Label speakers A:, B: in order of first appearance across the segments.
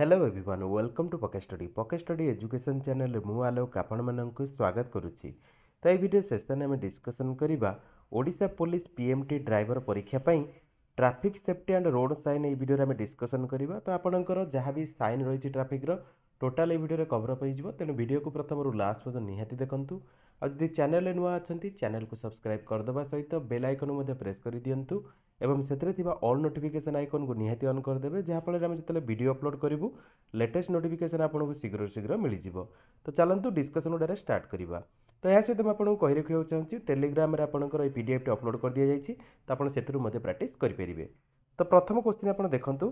A: Hello everyone welcome to pocket study education channel मु आलोक आपण मानक स्वागत करुच्ची। तो ये वीडियो सेशन में डिस्कसन करवा ओडिशा पुलिस पीएमटी ड्राइवर परीक्षा पाई traffic safety and road sign ये वीडियो में डिस्कसन करवा। तो आपंकर जहाँ भी साइन रही ट्रैफिक टोटाल ये वीडियो कवरअप हो तेणु वीडियो को प्रथम लास्ट पर्यटन निहाती देखूँ। आदि चैनल नुआ अच्छा चैनल को सब्सक्राइब करदे सहित बेल आइकन प्रेस कर दिंतु एवं से ऑल नोटिफिकेशन आइकन को निहाती ऑन करदे जहाँफल आम जो वीडियो अपलोड करूँ लेटेस्ट नोटिफिकेशन आपको शीघ्र शीघ्र मिल जाव। तो चलतु डिस्कसन गुड़ा स्टार्ट करवा। तो यह सहित मुझे कही रखा चाहिए टेलीग्राम में आपंकर पीडीएफ अपलोड कर दि जाइए तो आप प्राक्ट करेंगे। तो प्रथम क्वेश्चन आप देखूँ।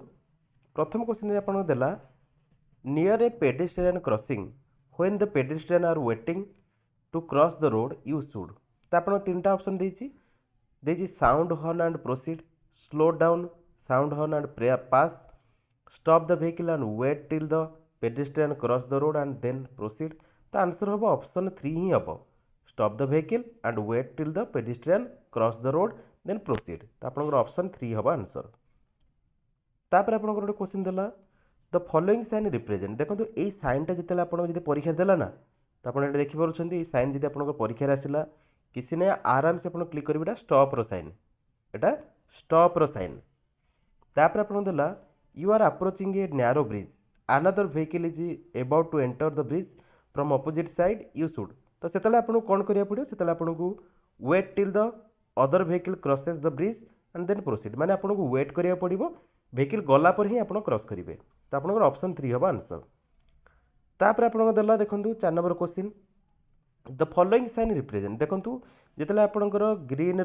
A: प्रथम क्वेश्चन आपको देला near a pedestrian crossing when the pedestrian are waiting to cross the road you should. तो आप तीन टा ऑप्शन देजी sound horn and proceed, slow down, sound horn and pass, stop the vehicle and wait till the pedestrian cross the road and then proceed. तो answer हम option 3 ही हम stop the vehicle and wait till the pedestrian cross the road then proceed. तो आप option 3 हम answer. तापर आप गोटे क्वेश्चन देला द फॉलोइंग साइन रिप्रेजेंट। देखो ये साइनटा जिते आप परीक्षा देला ना तो आप देखिपुर साइन जी आप परीक्षार आसला किसी ना आराम से क्लिक करेंगे स्टॉप साइन एटा स्टॉप साइन। तापर आप देला you are approaching a narrow bridge another vehicle is about to enter the bridge from opposite side you should. तो से आपको कौन करा पड़ो से आपको wait till the other vehicle crosses the bridge and then proceed माने आपको वेट करा पड़ो व्हीकल गला पर ही आप क्रॉस करेंगे। तो आप ऑप्शन 3 हम आंसर। तापर आपको देला देखो 4 number question the following sign represent. देखो जिते आपंकर ग्रीन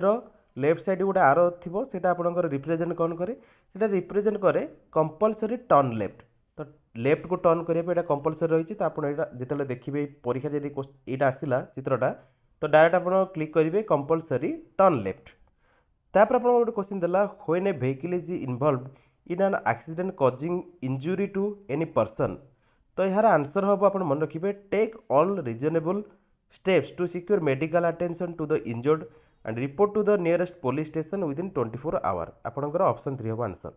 A: लेफ्ट साइड गोटे आरो थी से आपंकर रिप्रेजेंट कौन करे से रिप्रेजेंट करे कंपलसरी टर्न लेफ्ट। तो लेफ्ट को टर्न करने कंपलसरी रही। तो आप जिते देखिए परीक्षा जब यहाँ आसला चित्रटा तो डायरेक्ट आप क्लिक करेंगे कंपलसरी टर्न लेफ्ट। तापर आप गोटे क्वेश्चन देला when a vehicle is involve in an accident causing injury to any person. तो यार आंसर हम आप मन रखिए take all reasonable steps to secure medical attention to the injured and report to the nearest police station within 24 hour. आपंकर option 3 हम answer.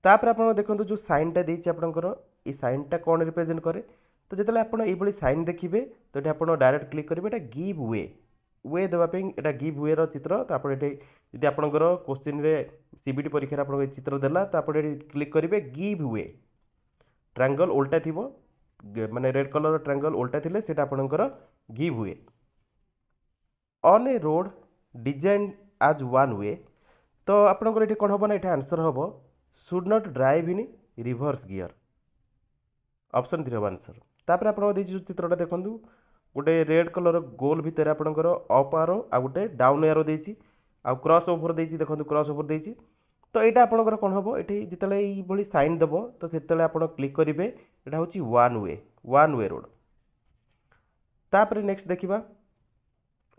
A: तापर आप देखो जो साइनटा देती आपंकर ये साइनटा कौन रिप्रेजेंट करे। तो जो आप साइन देखिए तो ये आप डायरेक्ट क्लिक करेंगे गिव वे देवाई यहाँ गिव वे चित्र। तो आपड़ी आपंकर क्वेश्चन सीबीटी परीक्षा आप चित्र देला तो आप क्लिक करेंगे गिव वे ट्रायंगल उल्टा थी माने रेड कलर ट्रायंगल उल्टा थिले सेटा आपनकर give way on a road design as one way. तो आपनकर ये कौन हम ना ये आंसर हम should not drive in reverse gear option 3 answer. तापर आप चित्रटा देखो गोटे रेड कलर गोल भितर आपनकर अप आरो आ गोटे डाउन एरो देछि आ क्रॉस ओवर देछि देखो क्रॉस ओवर देछि। तो यहाँ आपंकर कौन हम ये जिते साइन देव तो से आप क्लिक करेंगे यहाँ हूँ वन वे रोड। तापर नेक्स्ट देखा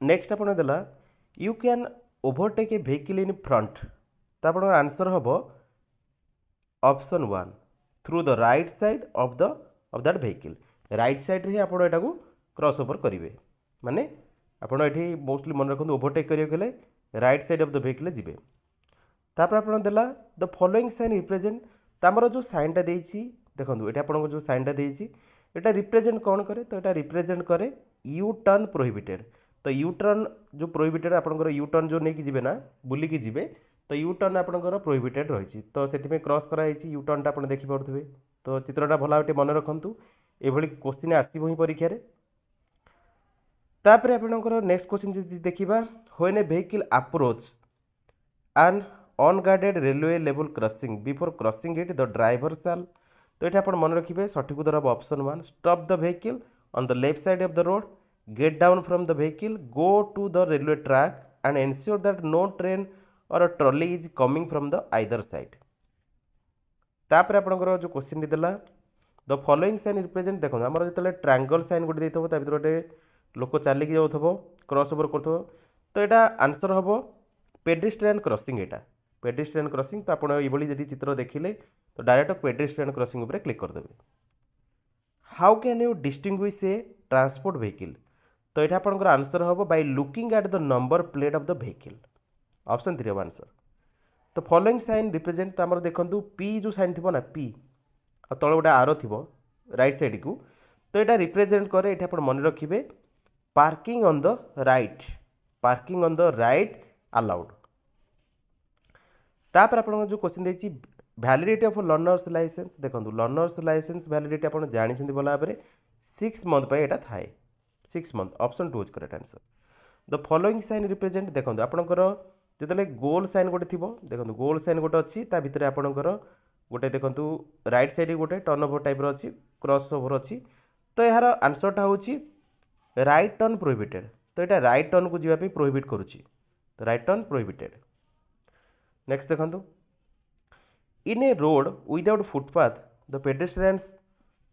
A: नेक्स्ट आप देला you can overtake a vehicle in front. तो आप आंसर हम option 1 through the right side of that vehicle. Right side रे आप क्रॉस ओवर करेंगे माने आपड़ ये मोस्टली मन रखते ओवरटेक करेंगे right side of the vehicle जी। तापर आप देला द फॉलोइंग साइन रिप्रेजेंट। तो आमर जो साइनटा देखो ये आपको जो साइनटा यहाँ रिप्रेजेंट कौन करे तो यहाँ रिप्रेजेंट करे यू टर्न प्रोहिबिटेड। तो यू टर्न जो प्रोहिबिटेड आपंकर यू टर्न जो नहीं जी ना बुलिकी जी तो यू टर्न आपंकर प्रोहिबिटेड रही। तो से क्रॉस कराई यू टर्नटा आप देखिपे। तो चित्रटा भल भाव मन रखु ये क्वेश्चन आसो ही परीक्षा। तापर आपंकर नेक्स्ट क्वेश्चन देखा when a vehicle approach and unguarded railway level crossing before crossing it the driver shall. तो ये आप मन रखिए सठिक उत्तर हम option 1 stop the vehicle on the left side of the road, get down from the vehicle, go to the railway track and ensure that no train or trolley is coming from the either side. तापर आपंकर जो question देला the following sign represent. देखो आम जो triangle sign गोटे देते भर गोटे लोक चलिकी जाऊँ क्रॉस ओवर कर। तो यहाँ आंसर हम पेडेस्ट्रियन क्रॉसिंग यहाँ पेडेस्ट्रियन क्रॉसिंग। तो आपड़ ये चित्र देखिले तो डायरेक्ट पेडेस्ट्रियन क्रॉसिंग उपर क्लिक करदेवे। How can you distinguish a transport vehicle. तो यहाँ आपंकर आंसर हम by looking at the number plate of the vehicle option 3 answer. तो फॉलोइंग साइन रिप्रेजेंट तो आम देखो पी जो साइन थी ना पी तले गोटे आरो थी राइट साइड को तो यहाँ रिप्रेजेंट करे ये आप मन रखिए parking on the right parking on the right allowed तापर आप जो क्वेश्चन देखिए भैलिडिटी ऑफ लर्नर्स लाइसेंस देखो लर्नर्स लाइसेंस भैलिडिटी आप जानते भल भाव में 6 मंथ पर यहाँ थाए 6 month option 2 is correct answer the following sign represent देखो आपंकर जो गोल साइन गोटे थी देखो गोल साइन गोटे अच्छी भितर आपंकर गोटे देखो राइट साइड गोटे टर्न ओवर टाइप अच्छी क्रॉस ओवर अच्छी तो यार आंसरटा हूँ राइट टर्न प्रोहिबिटेड तो यहाँ राइट टर्न को जीवाई प्रोहिबिट करुच्ची तो राइट टर्न प्रोहिबिटेड नेक्स्ट देखो in a road without footpath the pedestrians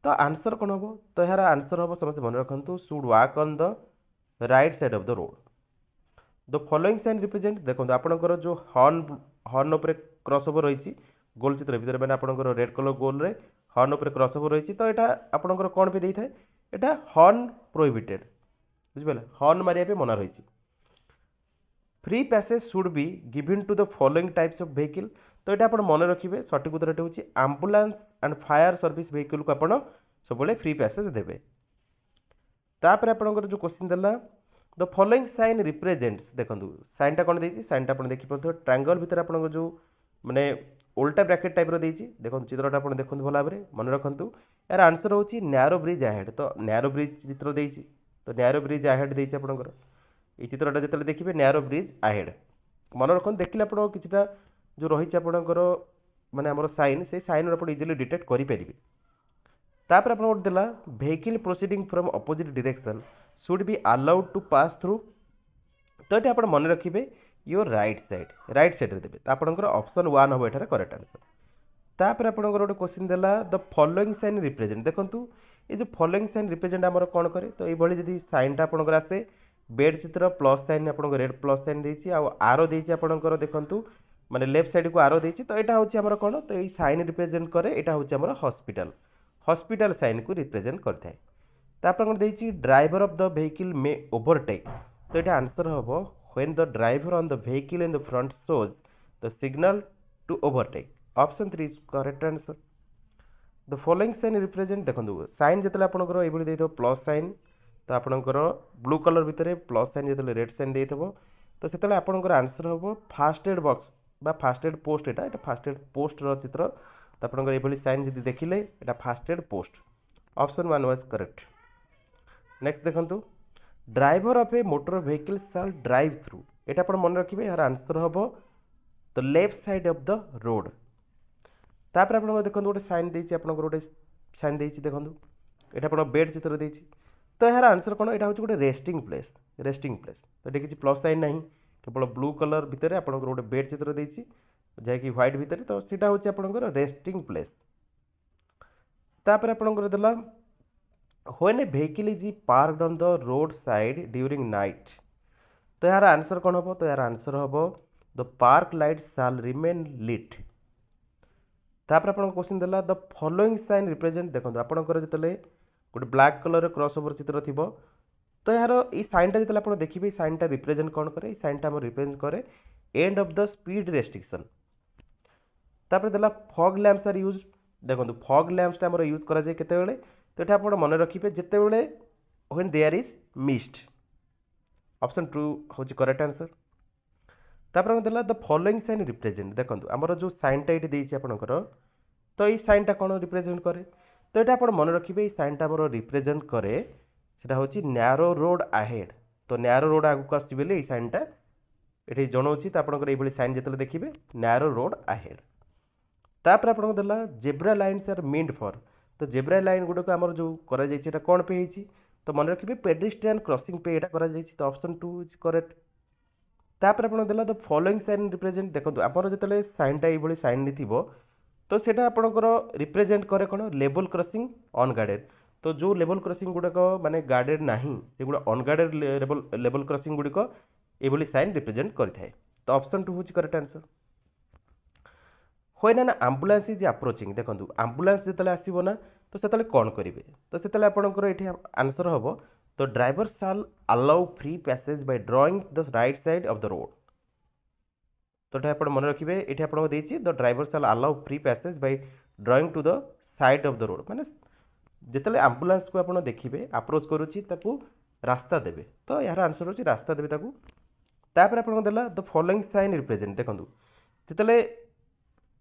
A: तो आंसर कौन हम तो यार आंसर हम समस्त मन रखु should walk on the right side of the road the following sign represent देखो आपंकर जो हॉर्न हॉर्न उपर क्रॉस ओवर रही गोल चित्र भितर मैंने आपंकर रेड कलर गोल रे हॉर्न उपर क्रॉस ओवर रही तो यहाँ आपंकर कौन पे देता है यहाँ हॉर्न प्रोहिबिटेड बुझिपारे हॉर्न मारिया मना रही free passage should be given to the following types of vehicle तो ये आप मन रखिए सठिक उत्तर हूँ ambulance and fire service vehicle को आप सब फ्री पैसेज देवे तापर आपंकर जो क्वेश्चन देला द फॉलोइंग साइन रिप्रेजेंट्स देखो साइनटा कौन देती साइनटा आप देखिए ट्रायंगल भितर आप जो माने उल्टा ब्रैकेट टाइप देखिए देखो चित्रटा आप देखते भल भाव में मन रखु यार आंसर हूँ नैरो ब्रिज आहेड तो नैरो ब्रिज चित्र देती तो नैरो ब्रिज आहेड देती आपंकर ये चित्रटा जो देखिए नैरो ब्रिज आहेड मन रखु देखिए आप किसी जो रही आपंकर माने आमर साइन से साइन आप इजिली डिटेक्ट करेंगे तापर आप देला vehicle proceeding from opposite direction should be allowed to pass through तो ये आप मन रखिए योर राइट साइड देते तो आपंकर ऑप्शन 1 हम ये करेक्ट आंसर तापर आपंकर गोटे क्वेश्चन देला द फॉलोइंग साइन रिप्रेजेंट देखो ये जो फॉलोइंग साइन रिप्रेजेंट आमर कौन करे तो ये जब साइनटा आपंकर आसे बेड चित्र प्लस साइन आप रेड प्लस साइन देती आरो देती आपंकर देखूँ माने लेफ्ट साइड को आरो देती तो यहाँ हूँ आमर कौन तो ये साइन रिप्रेजेंट करे यहाँ हूँ आमर हॉस्पिटल हॉस्पिटल साइन को रिप्रेजेंट करता है तापर देखिए driver of the vehicle may overtake तो यहाँ आंसर हम when the driver on the vehicle in the front shows the signal to overtake option 3 is correct answer the following sign represent देखो sign जो आपंकर ये प्लस साइन तो आपंकर blue colour भितर प्लस साइन जो रेड साइन दे तो से आपंकर आंसर हम फास्ट एड बॉक्स बा फास्ट एड पोस्ट यहाँ फास्ट एड पोस्ट चित्र तो आपंकर ये साइन जब देखिले यहाँ first aid post option 1 was correct next देखो driver of a motor vehicle shall drive through यहाँ आप मन रखिए यार आंसर हम the left side of the road तापर आप देखो गोटे साइन देती आपंकर गोटे साइन देती देखो यहाँ आप बेड चित्र देती तो यार आंसर कौन यहाँ हूँ गोटे रेस्टिंग प्लेस तो ये किसी प्लस साइन ना केवल ब्लू कलर भितर आप गोटे बेड चित्र देती जैकि व्हाइट भितर तो सीटा हूँ आपंकर रेस्टिंग प्लेस तापर आपंकर देला when a vehicle is parked on the road side during night तो यार आंसर कौन हम तो यार आंसर हम द पार्क लाइट साल रिमेन लिट तापर आप क्वेश्चन देला द फॉलोइंग साइन रिप्रेजेंट देखो आपंकर जो गोटे ब्लैक कलर क्रॉस ओवर चित्र थी तो यार ये साइनटा जो आप देखिए साइनटा रिप्रेजेंट कौन करे साइनटा रिप्रेजेंट करे end of the speed restriction तापर देला फॉग लैंप्स आर यूज देखो फॉग लैंप्सटा आम यूज कराए केतेबेले तो ये आप मन रखिए जितेबले when there is mist option 2 हूँ करेक्ट आंसर तापर देला द फॉलोइंग साइन रिप्रेजेंट देखो आमर जो साइनटा ये देती आपंकर तो ये साइनटा कौन रिप्रेजेंट करे तो ये आप मन रखिए ये साइनटा आमर रिप्रेजेंट करे सेटा हूँ नैरो रोड आहेड तो नैरो रोड आगू आसुचे ये साइनटा ये जनाऊँगी तो आपंकर ये साइन जो देखिए नैरो रोड आहेड तापर आपको देला zebra lines are meant for तो जेब्रा लाइन गुड़क आमर जो करा कौन पे होती तो मन रखिए पेडेस्ट्रियन क्रॉसिंग पे यहाँ करा तो ऑप्शन 2 इज करेक्ट तापर आपको देला द फॉलोइंग साइन रिप्रेजेंट देखो आमर जो साइनटा ये साइन नहीं थी तो सेटा आपंकर रिप्रेजेंट करे कौन लेवल क्रॉसिंग अनगार्डेड तो जो लेवल क्रॉसिंग गुड़ाक माने गार्डेड नहीं से गुड़ा अनगार्डेड लेवल क्रॉसिंग गुड़िक ये साइन रिप्रेजेंट करें तो ऑप्शन 2 हूँ correct answer when an ambulance is approaching देखो आम्बुलांस जो आसो ना तो से कौन करेंगे तो से आपंकर ये आंसर हम तो driver shall allow free passage by drawing the right side of the road तो ये आप मन रखिए ये आपको the driver shall allow free passage by drawing to the side of the road माने जिते आंबुलांस को आप देखिए अप्रोच करुच्ची रास्ता देवे तो यार आंसर होची रास्ता देवे ताकू तापर आपन देला द फॉलोइंग साइन रिप्रेजेंट देखंतु जिते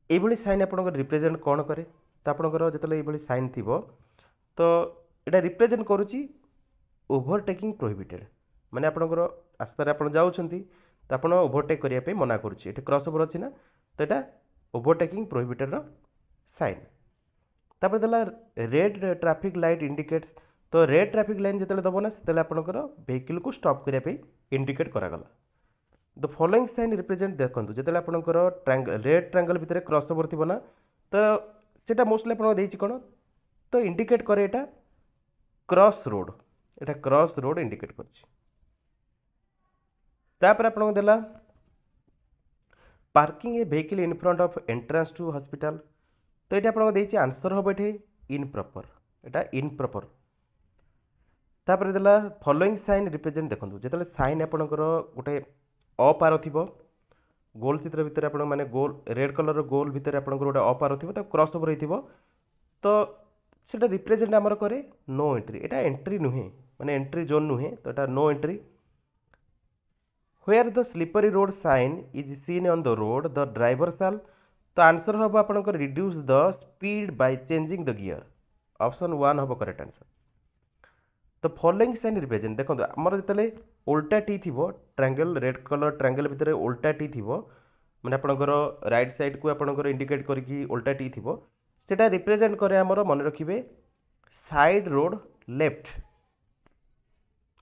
A: ये साइन आप रिप्रेजेंट कौन करे तो आपंकर जो ये साइन थी तो यहाँ रिप्रेजेंट करुच्ची ओभरटेकिंग प्रोहिबिटेड माने आपंकर रास्तार आप जाऊँच तो आप ओभरटेक करने मना करुच्ची क्रॉस ओवर अच्छी ना तो यहाँ ओभरटेकिंग प्रोहिबिटेड साइन तापर देला रेड ट्रैफिक लाइट इंडिकेट्स तो रेड ट्रैफिक लाइन जो दब ना से आपंकर वेहिकल को स्टॉप करने इंडिकेट करागला द फॉलोइंग साइन रिप्रेजेंट देखो जो आपंकर रेड ट्रायंगल भितर क्रॉस ओवर थी ना तो सेटा मोस्टली आप कौन तो इंडिकेट करे एटा क्रॉस रोड एटा क्रॉस रोड इंडिकेट कर देला parking a vehicle in front of entrance to hospital तो ये आपको देछि आंसर हम ये इनप्रॉपर एटा इनप्रॉपर तापर देला फॉलोइंग साइन रिप्रेजेंट देखो जो साइन आपंकर गोटे अपार थी गोल चित्र भितर आप माने गोल रेड कलर गोल भितर आपंकर गोटे अपार थी क्रॉस ओवर हो तो सेटा रिप्रेजेंट आमर करे नो एंट्री एटा एंट्री नुहे माने एंट्री जोन नुहे तो एटा no entry where the slippery road sign is seen on the road the driver shall तो आंसर हम आपंकर reduce the speed by changing the gear option 1 हम करेक्ट आंसर तो फॉलोइंग साइन रिप्रेजेंट देखो आमर जो उल्टा टी थी ट्रायंगल रेड कलर ट्रायंगल भितर उल्टा टी थी माने आपंकर राइट साइड को आपंकर इंडिकेट करके उल्टा टी थी सेटा रिप्रेजेंट करे आमर मन रखिए साइड रोड लेफ्ट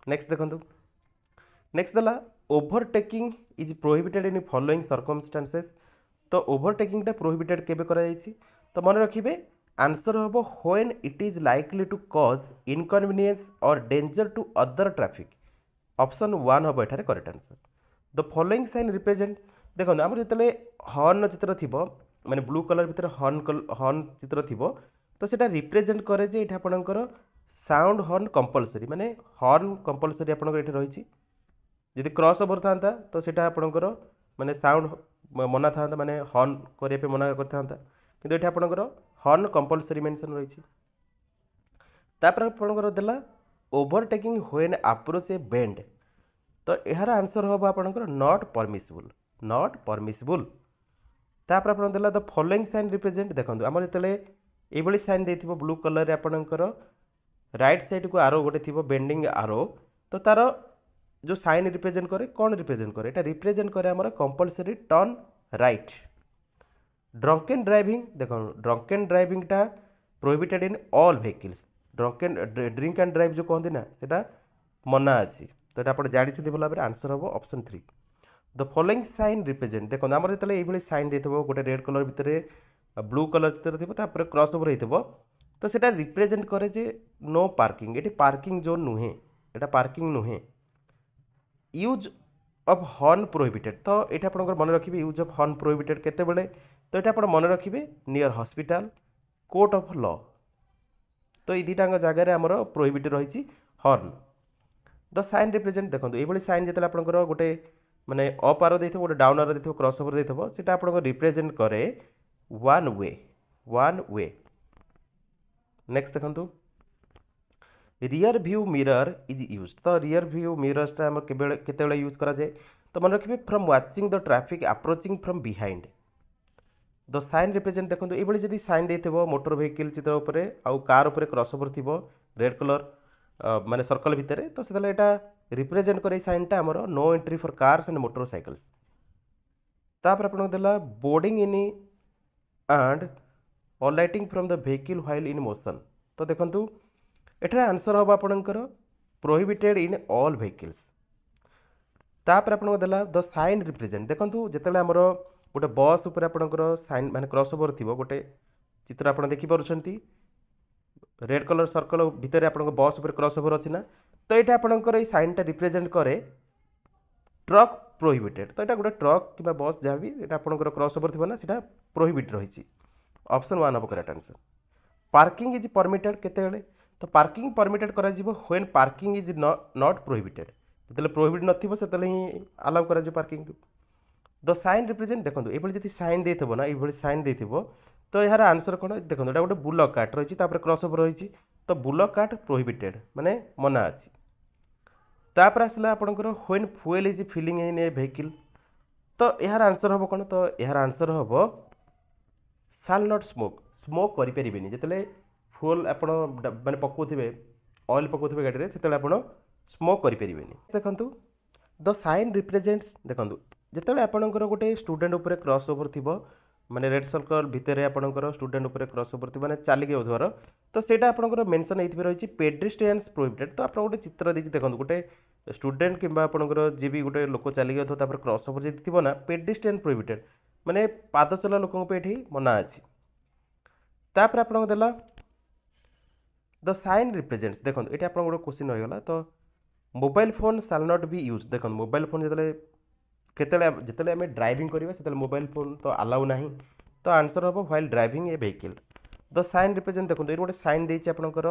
A: नेक्स्ट देखो नेक्स्ट देला overtaking is prohibited in following circumstances तो ओभरटेकिंग प्रोहिबिटेड केबे करा जायछि तो मन रखिए आंसर हम when it is likely to cause inconvenience or danger to other traffic option 1 हम एठारे correct answer the following sign represent देखो आम जो हॉर्न चित्र थी माने ब्लू कलर भितर हॉर्न चित्र थी तो सेटा रिप्रेजेंट करे जे एठा आपनकर साउंड हॉर्न कंपलसरी माने हॉर्न कंपलसरी आपनकर एठी रहिछि यदि क्रॉस ओवर था तो सेटा आपनकर माने साउंड मना था माने हॉर्न करे पे मना करता किंतु एठी आपनकर हॉर्न कंपलसरी मेंशन रहिछि तापर आपनकर देला overtaking when approach A bend तो यार आंसर हम आपनकर नॉट परमिसिबल तापर आप देला द फॉलोइंग साइन रिप्रेजेंट देखो आम जो ये साइन दे ब्लू कलर आपणकर राइट साइड को आरो गोटे थी बेंडिंग आरो तो तार जो साइन रिप्रेजेंट करे कौन रिप्रेजेंट करे এটা रिप्रेजेंट करे आमर compulsory turn right drunken driving देखो ड्रंकेन ड्राइविंग टा prohibited in all vehicles drunken drink and drive जो कहते ना सेटा मना अच्छी तो ये आप जानते भल भाव आंसर हम option 3 the following sign represent देखो आमर जो ये साइन दे गोटे रेड कलर भितर ब्लू कलर चित्र थी क्रॉस ओवर हो तो सेटा रिप्रेजेंट करे जे नो पार्किंग ये पार्किंग जोन नुहे यहाँ पार्किंग नुहे यूज ऑफ हॉर्न प्रोहिबिटेड तो ये आप मन रखिए यूज ऑफ हॉर्न प्रोहिबिटेड केतेबेले तो ये आप मन रखिए near hospital court of law तो ये दुटाक जगह आमर प्रोहिबिटेड रही हॉर्न द साइन रिप्रेजेंट देखो ये साइन जो आपंकर गोटे माने अप आरो देथिबो गोटे डाउन आरो देथिबो क्रॉस ओवर देथिबो सेटा आपनको रिप्रेजेंट करे वन वे नेक्स्ट देखंतु rear view mirror is used तो रियर व्यू मिरर्सटा हम केतेबेले यूज करा जाए तो मन रखिए from watching the traffic approaching from behind the sign represent देखो ये जदि साइन देथिबो मोटर व्हीकल चित्र उपरे आउ कार उपरे क्रॉस ओवर थिबो रेड कलर माने सर्कल भितर तो से एटा रिप्रेजेंट करे साइनटा आमर no entry for cars and motorcycles तापर आपन देला boarding in and alighting from the vehicle while in motion तो देखंतु एठारे आंसर हम आपनकर प्रोहिबिटेड इन ऑल व्हीकल्स तापर आपन देला द साइन रिप्रेजेंट देखंतु जेतेले आमर गोटे बस ऊपर आपनकर साइन माने क्रॉस ओवर थिबो गोटे चित्र आपन देखि पारुछंती रेड कलर सर्कल भितर आपन बस ऊपर क्रॉस ओवर अछि ना तो ये आपंकर ये साइनटा रिप्रेजेंट करे ट्रक प्रोहिबिटेड तो यहाँ गोटे ट्रक कि बस जहाँ भी ये आपंकर क्रॉस ओवर थी ना सीटा प्रोहिबिट रही ऑप्शन 1 हम correct answer parking is permitted केतेबेले तो पार्किंग परमिटेड करा जिवो when parking is not prohibited जो प्रोहिबिट नथिबो सेतले ही अलाउ करा जो पार्किंग द साइन रिप्रेजेंट देखो ये जब साइन देथिबो ना ये साइन देथिबो तो यार आंसर कौन देखो एटा गोटे बुलक कार्ट रही क्रॉस ओवर रही तो बुलक कार्ट प्रोहिबिटेड माने मना अच्छी तापर आसला आपंकर when fuel is filling in a vehicle तो यार आंसर हम कौन तो यार आंसर हम साल नट स्मोक स्मोक करें जिते फुएल आप माने पकाउे ऑयल पकाउे गाड़ी से आप स्मोक करें देखो द साइन रिप्रेजेंट्स देखो जिते आपंकर गोटे स्टूडेंट उपर क्रॉस ओवर थी माने रेड सर्कल भितर आपंकर स्टूडेंट उपर क्रॉस ओवर थी माने चलिक होथवार तो सेटा आपंकर मेंशन होती रही पेड्रिस्ट्रियंस प्रोहिबिटेड तो आप गोटे चित्र देखिए देखो गोटे स्टूडेंट कि आपंकर जी भी गोटे लोक चलिक होता क्रॉस ओवर जी थी ना पेड्रिस्ट्रियन प्रोहिबिटेड माने पाद चला लोक ये मना अच्छी तापर आपको देला द साइन रिप्रेजेंट्स देखो ये आप गोटे क्वेश्चन रहीगला तो मोबाइल फोन साल नॉट बी यूज देखो मोबाइल फोन जिते आम ड्राइविंग करवा से मोबाइल फोन तो अलाउ ना तो आंसर हम while driving a vehicle the sign represent देखो ये गोटे साइन देती आपंकर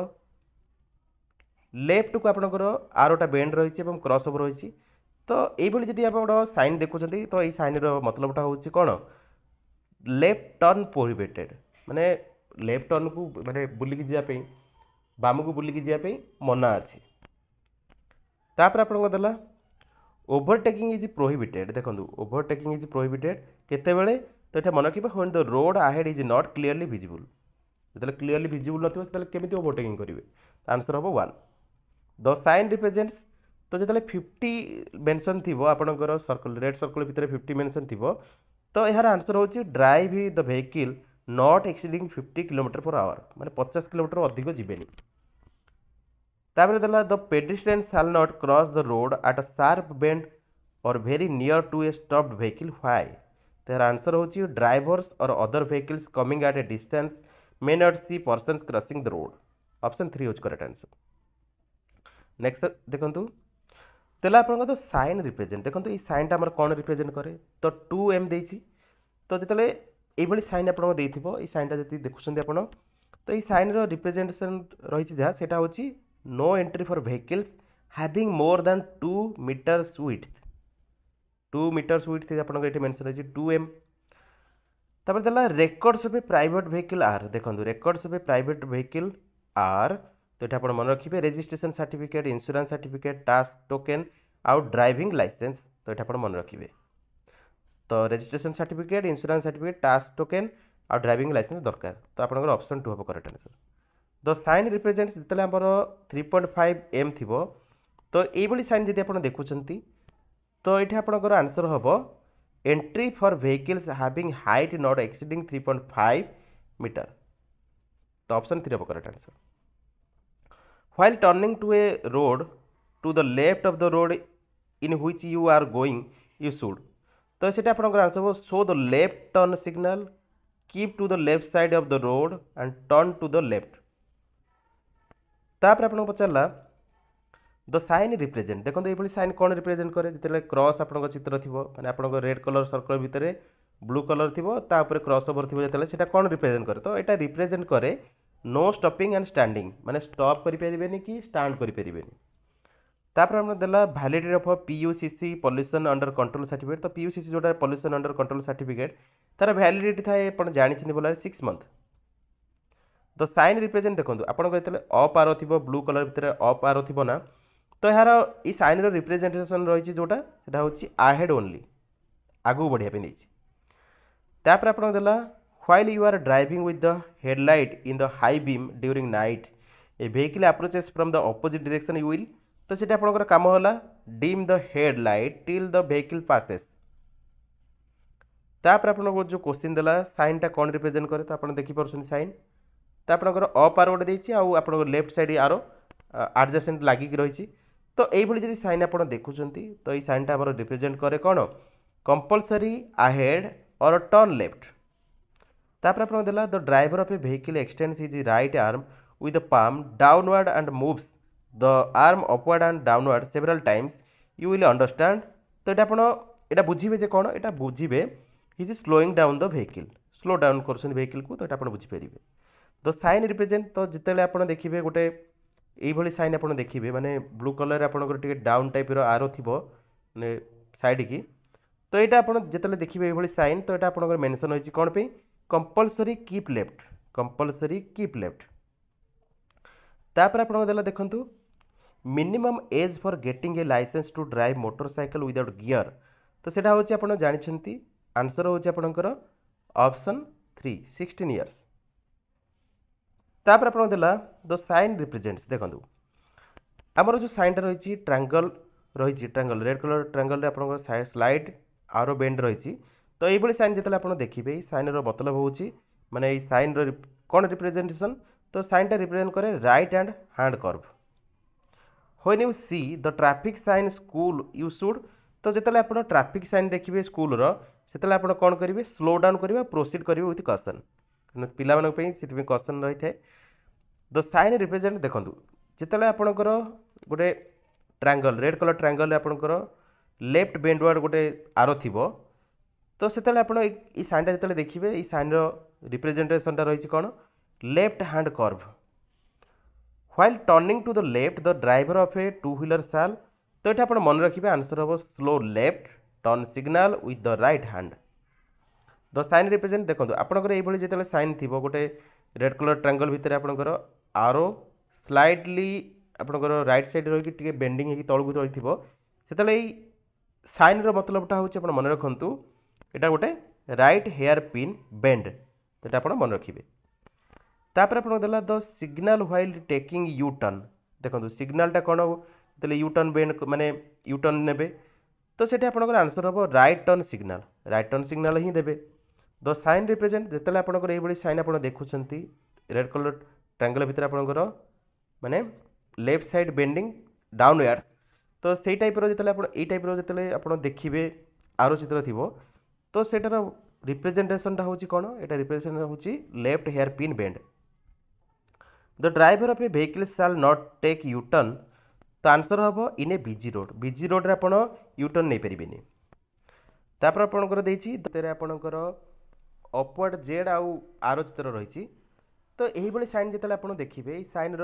A: लेफ्ट को आपंकर आरोटा बेंड रही क्रॉस ओवर रही तो ये जब आप साइन देखुं तो ये साइन मतलबटा हूँ कौन लेफ्ट टर्न प्रोहिबिटेड माने लेफ्ट टर्न को माने बुलिकी जावाई बाम को बुलिकी जावाई मना अच्छी तापर आपको देला ओभरटेकिंग इज प्रोहिबिटेड देखो ओभरटेकिंग इज प्रोहिबिटेड केतेबेले तो ये मन रखिए when the road ahead is not clearly visible जो क्लीयरली विजिबल नथिबो केमी ओभरटेकिंग करेंगे आंसर हम 1 द साइन रिप्रेजेंट्स तो जो 50 मेंशन थी आपंकर सर्कल रेड सर्कल भितर 50 मेंशन थी तो यार आंसर हूँ drive the vehicle not exceeding 50 km/h माने 50 किलोमीटर अधिक जीवेनी तापर देला the pedestrian shall not cross the road at a sharp bend or very near to a stopped vehicle why तो यार आंसर हूँ drivers or other vehicles coming at a distance may not see persons crossing the road option 3 हूँ correct answer next देखो तेला आप तो sign represent देखो ये साइनटा आम कौन रिप्रेजेंट करे तो 2M देती तो जो ये साइन आप साइनटा जी देखुं आप तो ये साइन रिप्रेजेंटेशन रही जहाँ से हूँ no entry for vehicles having more than 2 metres width 2 metres width आपको ये मेंशन है 2M तापर देला records of a private vehicle are देखो records of a private vehicle are तो ये आप मन रखिए रजिस्ट्रेशन सर्टिफिकेट इंश्योरेंस सर्टिफिकेट टास्क टोकेन आउ ड्राइविंग लाइसेंस तो ये आप मन रखिए तो रजिस्ट्रेशन सर्टिफिकेट इंश्योरेंस सर्टिफिकेट टास्क टोकेन आउ ड्राइविंग लाइसेंस दरकार तो आप ऑप्शन 2 हम correct answer the sign represents जिते आमर 3.5M थी तो ये साइन जब आप देखुं तो ये आपंकर आंसर हम entry for vehicles having height not exceeding 3.5 metre तो ऑप्शन 3 हम correct answer while turning to a road to the left of the road in which you are going you should तो सीटा आपंकर आंसर हो show the left turn signal keep to the left side of the road and turn to the left तापर आपको पचारा the sign represent देखो ये sign कौन represent करे जिते क्रॉस आपको चित्र थी मैंने आपको रेड कलर सर्कल भितर ब्लू कलर थी क्रॉस ओवर थी जो कौन रिप्रेजेंट करे तो यहाँ रिप्रेजेंट करे नो स्टॉपिंग एंड स्टैंडिंग माने स्टॉप करें कि स्टाण्ड करें तापर हमने देला validity of PUCC pollution under control certificate तो PUCC जोटा पॉल्यूशन अंडर कंट्रोल सर्टिफिकेट तार वैलिडिटी थाए आप जानते बोला 6 मंथ द साइन रिप्रेजेंट देखो आपको जो अप आरो थी ब्लू कलर भितर अप आरो थी ना तो यार ये साइन रिप्रेजेंटेशन रही जोटा हूँ आहेड ओनली आगू बढ़िया नहीं तापर आपको देला while you are driving with the headlight in the high beam during night a vehicle approaches from the opposite direction you will तो सीटा आपंकर काम है dim the headlight till the vehicle passes तापर आपको जो क्वेश्चन देला साइनटा कौन रिप्रेजेंट करे तो आप देखिपुर साइन तो आपंकर अप आरो गोटे देती आप लेफ्ट साइड आरो आडजेसेंट लगिक रही तो ये साइन आप देखुं तो ये साइनटा आम रिप्रेजेंट करे कौन कंपलसरी आहेड और टर्न लेफ्ट तापर आपको देला the driver of a vehicle x tends his right arm with the palm downward and moves the arm upward and downward सेवराल times you will understand तो ये बुझे कौन यहाँ बुझे his slowing down the vehicle slow down कर vehicle को तो ये बुझीपारे द साइन रिप्रेजेंट तो जिते आप देखिए गोटे ये साइन आप देखिए माने ब्लू कलर आपंकर डाउन टाइप आरो थी माने साइड की तो यहाँ आप जिते देखिए ये साइन तो यहाँ आप मेंशन होती कौन पे compulsory keep left, compulsory keep left. तापर आपन देला देखंतु minimum age for getting a licence to drive motorcycle without gear. तो सेटा होची आपन जानिछंती आंसर होची आपनकर ऑप्शन 3 16 इयर्स। तापर आपन देला द साइन रिप्रेजेंट्स देखंतु आमर जो साइन रही ट्रायंगल रही ट्रायंगल रेड कलर ट्रायंगल रे आपन स्लाइड आरो बेंड रही। तो ये साइन जिते आप देखिए साइन मतलब होची माने ये साइन कौन रिप्रेजेंटेशन। तो साइनटा रिप्रेजेंट करे right and hand curve. When you see the traffic sign school you should. तो जिते आप ट्रैफिक साइन देखिए स्कूल से आप कौन करेंगे स्लो डाउन करेंगे प्रोसीड करेंगे विथ कसन पे कसन रही है। द साइन रिप्रेजेंट देखो जिते आपणकर गोटे ट्रायंगल रेड कलर ट्रायंगल आपणकर लेफ्ट बेंडवर्ड गोटे आरो थी। तो से साइनटा जो देखिए ये साइन रिप्रेजेंटेशन रही कौन left hand curve. While turning to the left the driver of a two wheeler shall. तो ये आप मन रखिए आंसर हम slow left turn signal with the right hand. The sign represent देखो आपंकर ये जो साइन थी गोटे रेड कलर ट्रायंगल भितर आपंकर आरो स्लाइडली आपंकर राइट साइड रही बेंडिंग होगी तौक रही से साइन मतलबटा हूँ मन रखु यहाँ गोटे राइट हेयर पिन बेंड तो आप मन रखिए। तापर आप देला the signal while taking U turn. देखो सिग्नलटा कौन हो यू टर्न बेंड माने यू टर्न ने तो से आपंकर आंसर हम right turn signal, right turn signal ही देवे। द साइन रिप्रेजेंट जिते आपंकर ये साइन आप देखुं रेड कलर ट्रायंगल भितर आपंकर माने लेफ्ट साइड बेंडिंग डाउनवर्ड। तो से टाइप जो आप देखिए आरो चित्र थी तो सेटार रिप्रेजेंटेशनटा हूँ कौन यहाँ रिप्रेजेंटेशन हूँ left hairpin bend. The driver of a vehicle shall not take U turn. तो आंसर हम in a busy road, busy road आप यू टर्न नहीं पारे। तापर आपंकर आपंकर अपवर्ड जेड आरो चित्र रही। तो यही साइन जो आप देखिए साइन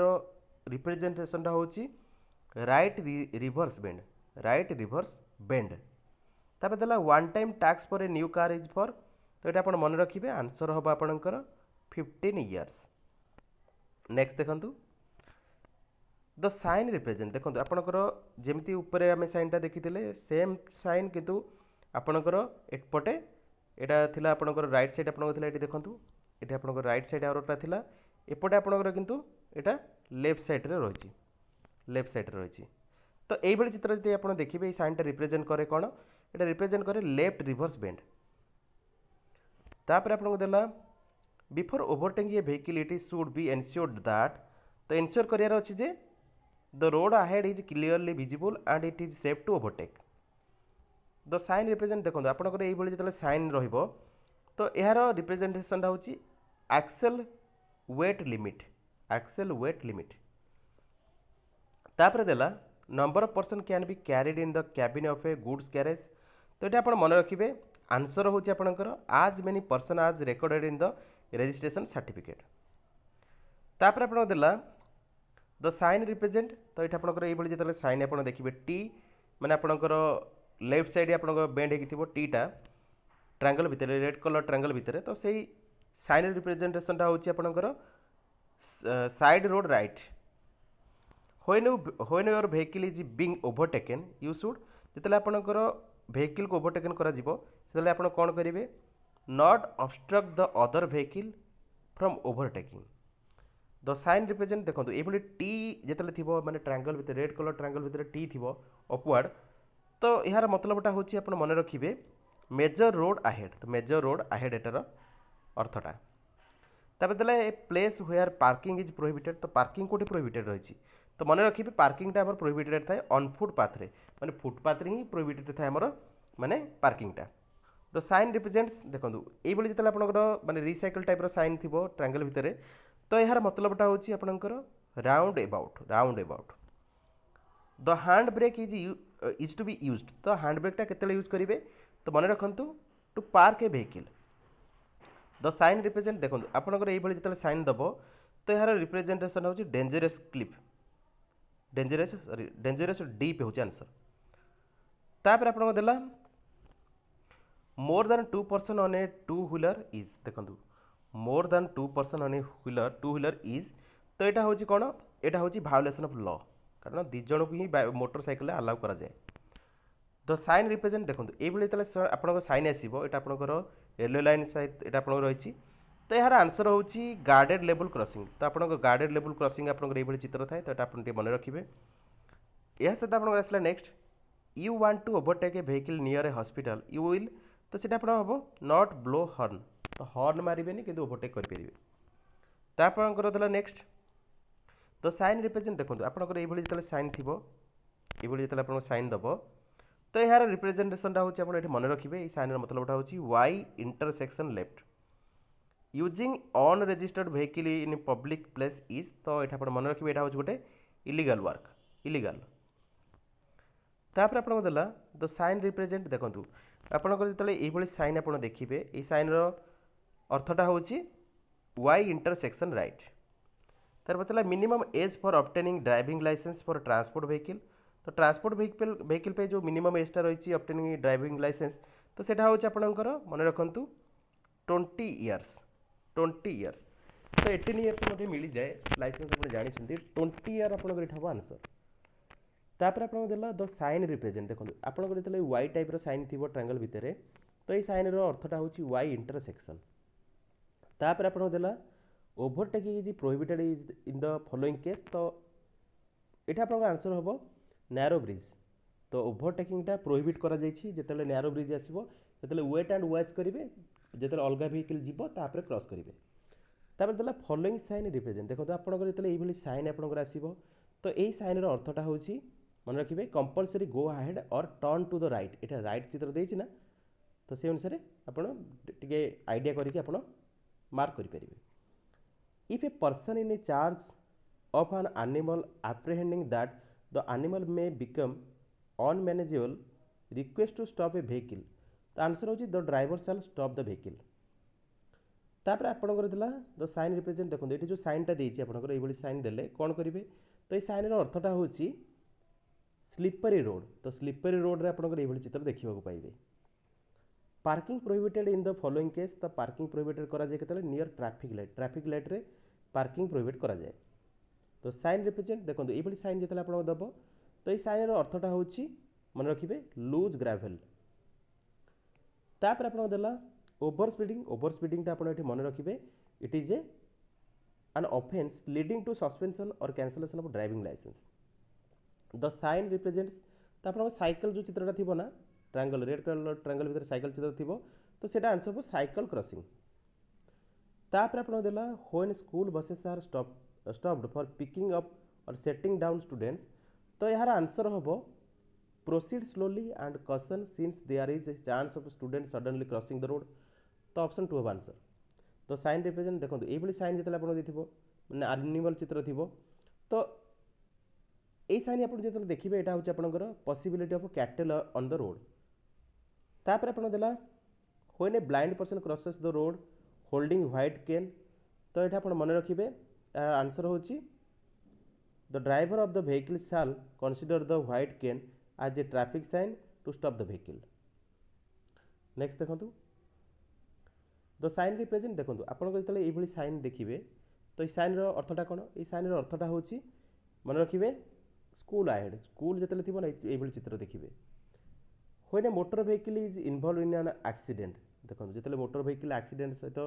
A: रिप्रेजेंटेशनटा हूँ right reverse bend, right reverse bend. तापर देला one time tax for a new car is for. तो ये आप मन रखिए आंसर हम आपंकर 15 इयर्स। नेक्स्ट देखंतु द साइन रिप्रेजेंट देखो आपंकर जमी ऊपर आम साइनटा देखी सेम साइन किंतु आपंकर एपटे यहाँ थिला आपंकर राइट साइड आपंकर ये देखो ये आपंकर राइट साइड आरोटा थिला एपटे आपंकर किंतु यहाँ लेफ्ट साइड रे रही, लेफ्ट साइड रे रही। तो यही चित्र जो आप देखिए ये साइनटा रिप्रेजेंट करे कौन यहाँ रिप्रेजेंट करे लेफ्ट रिवर्स बेंड। तापर आपको देला before overtaking a vehicle it is should be ensured that. तो एनश्योर करार अच्छी जे the road ahead is clearly visible and it is safe to overtake. The sign represent देखो आपंकर ये जो साइन रहिबो तो यार रिप्रेजेंटेशन हूँ axle weight limit, axle weight limit. तापर देला number of person can be carried in the cabin of a goods carriage. तो ये आप मन रखिए आंसर हूँ आपंकर as many person as recorded in the registration certificate. तापर आप देला द साइन रिप्रेजेंट। तो ये आपंकर ये जो साइन आप देखिए टी माने आपंकर लेफ्ट साइड आप बेंड हो टीटा ट्रायंगल भितर रेड कलर ट्रायंगल भितर। तो सही साइन रिप्रेजेंटेशनटा हूँ आपंकर side road right. When your vehicle is being overtaken you should. जिते आपंकर व्हीकल को ओवरटेकन करा से आप कौन करेंगे not obstruct the other vehicle from overtaking. The sign represent देखो ये टी जिते थी माने ट्रायंगल भितर रेड कलर ट्रायंगल भितर टी थी अपवर्ड। तो यार मतलबटा हूँ आप मन रखिए मेजर रोड अहेड। तो मेजर रोड अहेड एटार अर्थटा। तापर देला a place where parking is prohibited. तो पार्किंग कोठी प्रोहिबिटेड रही। तो मन रखिए पार्किंगटा आम प्रोहिबिटेड थाए ऑन फुटपाथ रे माने फुटपाथ रे ही प्रोहिबिटेड थाए आमर माने पार्किंगटा। द साइन रिप्रेजेंट्स देखो ये जो आपंकर माने रिसाइकल टाइप साइन थी ट्रायंगल भितर। तो यार मतलबटा हूँ आपंकर roundabout, roundabout. The hand brake is to be used. तो हैंड ब्रेकटा केते यूज करेंगे तो मन रखु to park a vehicle. The sign represent देखो आपंकर ये जो साइन दब तो यार रिप्रेजेंटेशन हूँ dangerous cliff, dangerous sorry dangerous deep हूँ आंसर। तापर आपको देला more than 2 person on a two wheeler is. देखो more than 2% on a wheeler two wheeler is तो यहाँ हूँ कौन यहाँ हूँ भायोलेसन ऑफ लॉ कारण दी जन को ही मोटरसाइकेल अलाउ करा जाए द साइन रिप्रेजेंट देखो ये आपंकर साइन आसो ये आपंकर रेलवे लाइन सहित यहाँ आपंकर रही तो यार आंसर हूँ गार्डेड लेवल क्रॉसिंग तो आप गार्डेड लेवल क्रॉसिंग आपंकर ये चित्र थाए तो आप मन रखिए यह सहित आपंकर आसला next you want to overtake a vehicle near a hospital you will तो सीटा आप हम नॉट ब्लो हर्न तो हर्न मारे कि ओवरटेक करेंगे तापर नेक्स्ट तो साइन रिप्रेजेंट देखो आपंकर ये जो साइन थी ये जो साइन दब तो यार रिप्रेजेंटेशनटा हूँ आप मन रखिए साइन मतलबटा हूँ Y intersection left using unregistered vehicle in public place is तो ये मन रखिए यहाँ हूँ गोटे इलीगल वर्क इलीगल तापर आपको देला द साइन रिप्रेजेंट देखो आपंकर जो ये साइन आप देखिए ये साइन अर्थटा हूँ वाई इंटरसेक्शन राइट तार पचला minimum age for obtaining driving licence for transport vehicle तो ट्रांसपोर्ट व्हीकल पे जो मिनिमम एजटा रही ऑब्टेनिंग ड्राइविंग लाइसेंस तो सेटा हूँ आपंकर मन रखु 20 इयर्स 20 इयर्स तो 18 इयर्स मिल जाए लाइसेंस आप जानते 20 इयर आपंकर ये आंसर तापर आपको देला द साइन रिप्रेजेंट देखो आपंकर जो वाई टाइप साइन थी ट्रायंगल भितर तो ये साइन अर्थटा हूँ वाई इंटरसेक्शन तापर आपको देला overtaking is prohibited is in the following case तो ये आप आंसर हम नैरो ब्रिज तो ओवरटेकिंगटा प्रोहिबिट करा जिते नैरो ब्रिज आसो जो वेट एंड वाच करेंगे जो अलग व्हीकल जीव तापर क्रॉस करेंगे तापर देला फॉलोइंग साइन रिप्रेजेंट देखो आपंकर जो ये साइन आपंकर आसो तो यही साइन अर्थटा हूँ मन रखिए कंपलसरी गो अहेड और टर्न टू द राइट ये राइट चित्र देना ना तो से अनुसार आपटे आइडिया करके आप मार्क करेंगे if a person in A charge of an animal apprehending that the animal may become unmanageable request to stop a vehicle तो आंसर होची the driver shall stop the vehicle तापर आपंकर दिला द साइन रिप्रेजेंट देखो ये जो साइनटा देती आपंकर ये साइन देले कौन करेंगे तो ये साइन अर्थटा हूँ स्लीपरी रोड तो स्लीपरी रोड रे आपंकर ये चित्र देखा पाइबे parking prohibited in the following case तो पार्किंग प्रोहिबिटेड करा जाए केतले नियर ट्रैफिक लाइट रे पार्किंग प्रोहिबिट करा जाए तो साइन रिप्रेजेंट देखो ये साइन जो आप दब तो ये साइन अर्थटा हूँ मन रखिए लूज ग्राभेल तापर आपको देला ओवर स्पीडिंगटा आप मन रखिए it is an offence leading to suspension और cancellation of driving licence the sign represents तो आप साइकिल जो चित्रटा थी ना ट्रायंगल रेड कलर ट्रायंगल भीतर साइकिल चित्र थी तो सेटा आंसर हो साइकिल क्रॉसिंग तापर आपको देला when school buses are stopped for picking up or setting down students तो यार आंसर हम proceed slowly and caution since there is a chance of students suddenly crossing the road तो option 2 हम answer तो sign represent देखो ये sign जो आप मैंने एनिमल चित्र थी तो ये साइन आप जो देखिए यहाँ हूँ आपंकर possibility of cattle on the road तापर आप देला when a blind person crosses the road holding white cane तो ये आप मन रखिए आंसर हूँ the driver of the vehicle shall consider the white cane as a traffic sign to stop the vehicle next देखो द साइन रिप्रेजेंट देखो आपको जो ये साइन देखिए तो ये साइन अर्थटा कौन ये साइन अर्थटा हूँ मन रखिए स्कूल अहेड स्कूल जो थी ना ये चित्र देखिए when A motor vehicle is involve in an accident देखो जो मोटर व्हीकल एक्सीडेंट सहित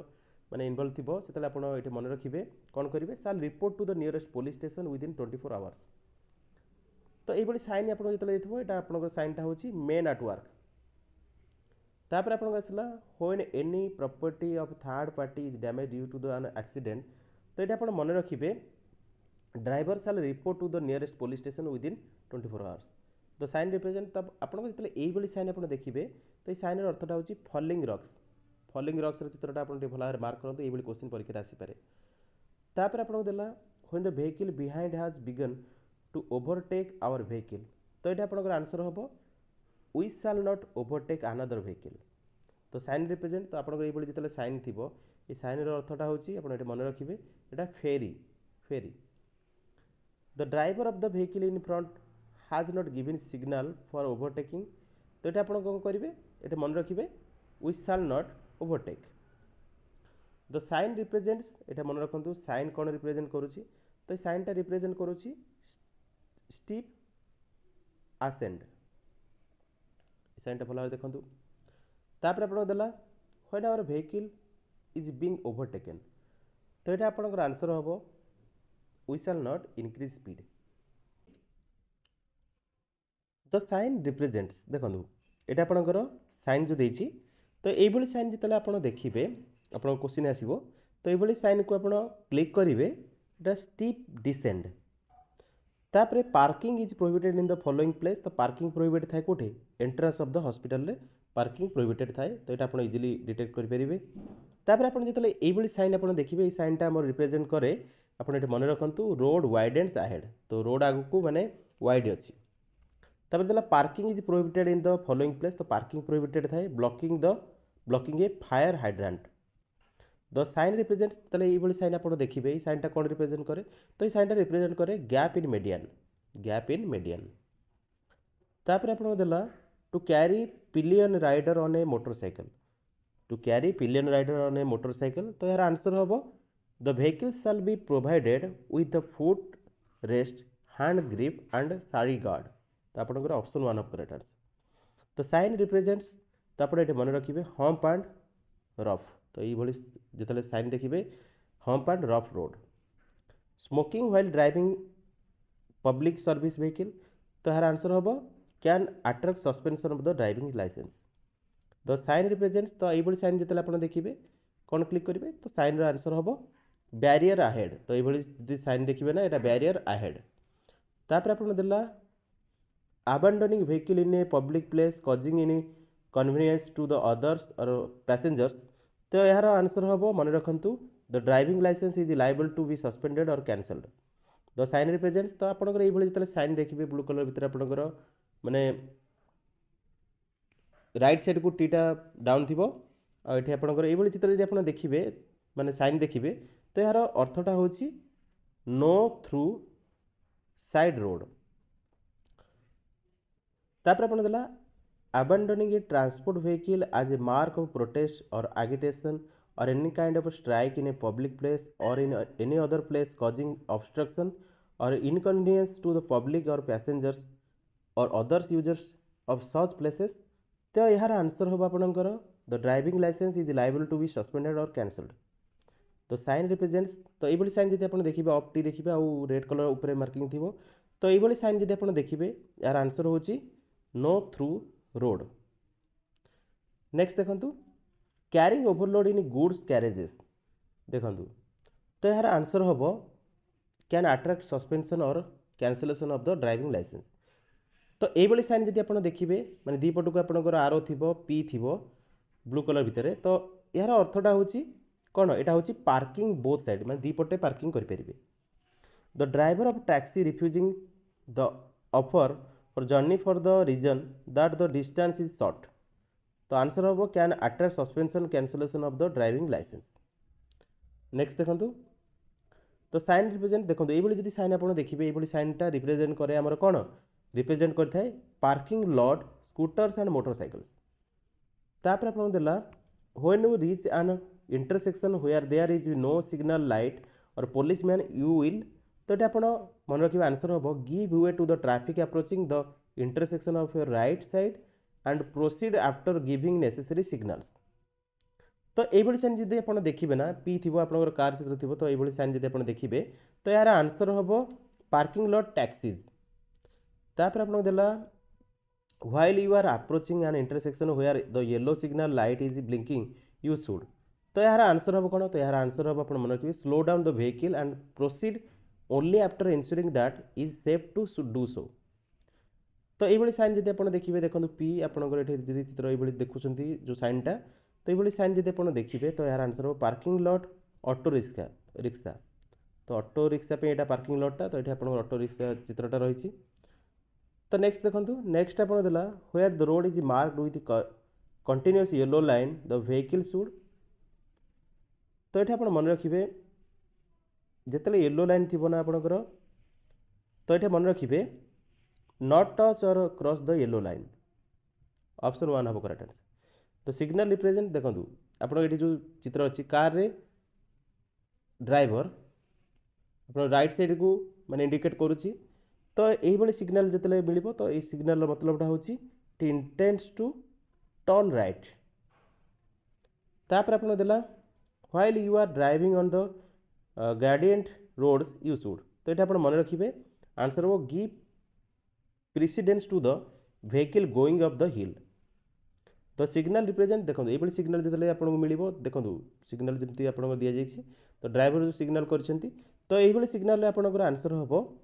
A: मैंने इनवल्व थी से आप मन रखिए कौन करेंगे shall report to the nearest police station within 24 hours तो ये साइन आप जो यहाँ आप साइनटा हूँ मेन एट वर्क तापर आप आसला when any property of third party is damage due to the an accident तो ये आप मन रखिए driver shall report to the nearest police station within 24 hours the sign represent तब आपको जो ये साइन आप देखिए तो ये साइन अर्थटा हूँ फॉलिंग रॉक्स चित्रटा आप भल भाव मार्क करूँ ये क्वेश्चन परीक्षा आसीपे तापर आपको देला when the vehicle behind has begun to overtake our vehicle तो ये आप आंसर हम we shall not overtake another vehicle तो साइन रिप्रेजेंट तो आपको ये जो साइन थी ये साइन अर्थटा हूँ आप मन रखिए यहाँ फेरी the driver of the vehicle in front has not given signal for overtaking तो ये आप कौन करेंगे ये मन रखिए we shall not overtake the sign represents एटा मन रखु साइन कौन रिप्रेजेंट करुच्ची तो साइनटा रिप्रेजेंट करुच्ची स्टीप आसेंड साइनटा भल भाव देखु तापर आप देला when our vehicle is being overtaken तो ये आपंकर आंसर हम we shall not increase speed the sign represents देखो ये आपंकर साइन जो देती तो ये साइन जिते आप देखिए आप क्वेश्चन आसो तो ये साइन को आप क्लिक करेंगे स्टीप डिसेंड तापर parking is prohibited in the following place तो पार्किंग प्रोहिबिटेड थाए कौटे एंट्रेंस ऑफ द हॉस्पिटल रे पार्किंग प्रोहिबिटेड थाए तो ये आप इजिली डिटेक्ट करेंगे तापर आप जो ये साइन आप देखिए साइनटा आम रिप्रेजेंट करे आपड़ ये मन रखु रोड वाइडेन्स अहेड तो रोड आगू माने वाइड अच्छी तापर देला parking is prohibited in the following place तो पार्किंग प्रोहिबिटेड थाए blocking a fire hydrant the sign represent तेल ये साइन आप देखिए ये साइनटा कौन रिप्रेजेंट करे तो ये साइनटा रिप्रेजेंट करे गैप इन मीडियन तापर आप देला to carry pillion rider on a motorcycle to carry pillion rider on a motorcycle तो यार आंसर हम the vehicle shall be provided with the foot rest hand grip and sari guard तो आपंकर option 1 of correct answer तो sign represents तो आप मन रखिए हम्प एंड रफ तो ये जिते साइन देखिए hump and rough road smoking while driving public service vehicle तो यार आंसर हम can attract suspension of the driving licence the sign represents तो ये साइन जिते आप देखिए कौन क्लिक करेंगे तो साइन आंसर हम बैरियर अहेड तो ये साइन देखिए ना यहाँ बैरियर अहेड तापर आप देला abandoning vehicle in a public place causing any convenience to the others or passengers तो यार आंसर हम मन रखु the driving licence is liable to be suspended और कैंसल्ड द साइन रिप्रेजेंट्स तो आपंकर ये जो साइन देखिए ब्लू कलर भितर आपंकर माने राइट साइड को टीटा डाउन थी आठ आपंकर ये चित्र जब आप देखिए माने साइन देखिए तो यार अर्थटा हूँ नो थ्रू साइड रोड तापर आपन देला abandoning a transport vehicle as a mark of protest or agitation or any kind of a strike in a public place or in any other place causing obstruction or inconvenience to the public or passengers or others users of such places तो यार answer हम आपनकर the driving licence is liable to be suspended और cancelled तो sign represents तो ये sign जब आप देखिए ऑफ टी देखिए आउ रेड कलर ऊपर मार्किंग थी तो ये साइन जब आप देखिए यार आंसर हूँ नो थ्रू रोड नेक्स्ट देखु carrying overload in goods carriages देखु तो यार आंसर हम कैन अट्रैक्ट सस्पेंशन और cancellation of the driving licence तो ये साइन जब आप देखिए माने दी पटक आपंकर आरो थी पी थी ब्लू कलर भितर तो यार अर्थटा हूँ कौन यहाँ हूँ पार्किंग बोथ साइड मैं दीपटे पार्किंग करेंगे the driver of taxi refusing the offer for journey for the reason that the distance is short तो आंसर हम can attract suspension cancellation of the driving licence next देखो तो sign represent देखो ये sign आप देखिए ये साइनटा रिप्रेजेंट करे आमर कौन रिप्रेजेंट करता है parking lot scooters and motorcycles तापर आप देला when you reach an intersection where there is no signal light और पुलिसमैन यू विल तो ये आप मन रखिए आंसर हम give way to the traffic approaching the intersection of your right side and proceed after giving necessary signals तो ये sign जब आप देखिए ना पी थी आप कार चित्र थी तो ये साइन जब आप देखिए तो यार आंसर हम पार्किंग लॉट टैक्सीज तापर आप देला while you are approaching an intersection where the yellow signal light is blinking you should तो यार आंसर हम कौन तो यार आंसर हम आप मन रखिए slow down the vehicle and proceed only after ensuring that is safe to do so तो ये साइन जब आप देखिए देखो पी आपंकर चित्र ये देखुं जो साइनटा तो ये साइन जब आप देखिए तो यार आंसर हम पार्किंग लॉट ऑटो रिक्शा तो ऑटो रिक्शा पे यहाँ पार्किंग लॉटटा तो ये आप ऑटो रिक्शा चित्रटा रही तो नेक्स्ट देखो नेक्स्ट आप देला where the road is marked with continuous yellow line the vehicle should तो ये आप मन रखिए जिते येलो लाइन थी ना आपंकर तो ये मन रखिए नॉट टच और cross the yellow line option 1 हम करेक्ट आंसर तो सिग्नल रिप्रेजेंट देखो आप जो चित्र अच्छी कार रे ड्राइवर आप राइट साइड को माने इंडिकेट करुच्ची तो यही सिग्नाल जो मिल तो ये सिग्नाल मतलबटा हूँ it intends to turn right तापर आपन देला while you are driving on the gradient roads you should तो ये आप मन रखिए आंसर वो give precedence to the vehicle going up the hill तो सिग्नाल रिप्रेजेंट देखो ये सिग्नाल जो आपको मिल देखो सिग्नाल जमी आपको दि जाइए तो ड्राइवर जो सिग्नाल कर तो ये सिग्नाल आपंकर आंसर हम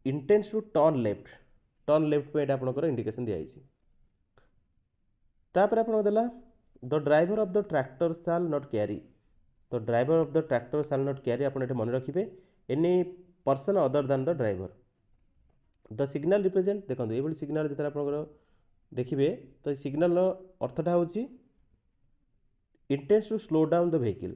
A: इंटेंस टू टर्न लेफ्ट पे आपंकर इंडिकेशन दिखाई तापर आप देला the driver of the tractor shall not carry तो driver of the tractor shall not carry आप मन रखिए any person other than the driver the signal represent देखो ये सिग्नाल जो आप देखिए तो सिग्नाल अर्थटा हूँ intends to slow down the vehicle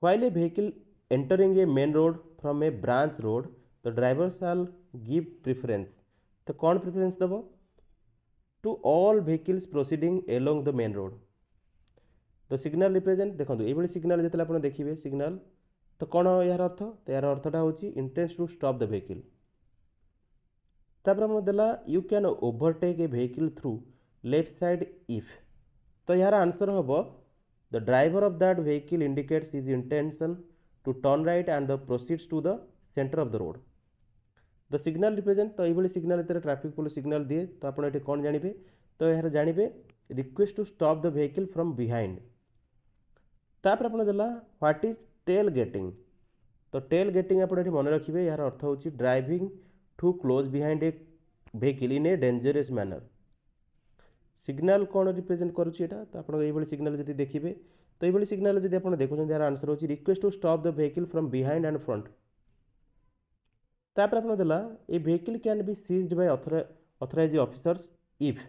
A: while a vehicle entering a main road from a branch road the driver shall give preference तो कौन प्रिफरेंस देव to all vehicles proceeding along the main road तो signal represent देखो ये signal जो आप देखिए signal तो कौन यार अर्थ तो यार अर्थटा हूँ intends to stop the vehicle तापर हम देला you can overtake a vehicle through left side if तो यार आंसर हम the driver of that vehicle indicates his intention to turn right and the proceeds to the center of the road the signal represent तो ये signal traffic police signal दिए तो आप कौन जानिबे तो यार जानिबे request to stop the vehicle from behind तापर आप देला व्हाट इज टेल गेटिंग तो टेल गेटिंग आप मन रखिए यार अर्थ हूँ driving too close behind a vehicle in a dangerous manner signal कौन रिप्रेजेंट करुच्ची तो आप सिग्नाल जब देखिए तो ये सिग्नाल जब आप देखुं यार आंसर हूँ request to stop the vehicle from behind and front तापर आप देला a vehicle can be seized by authorise officers if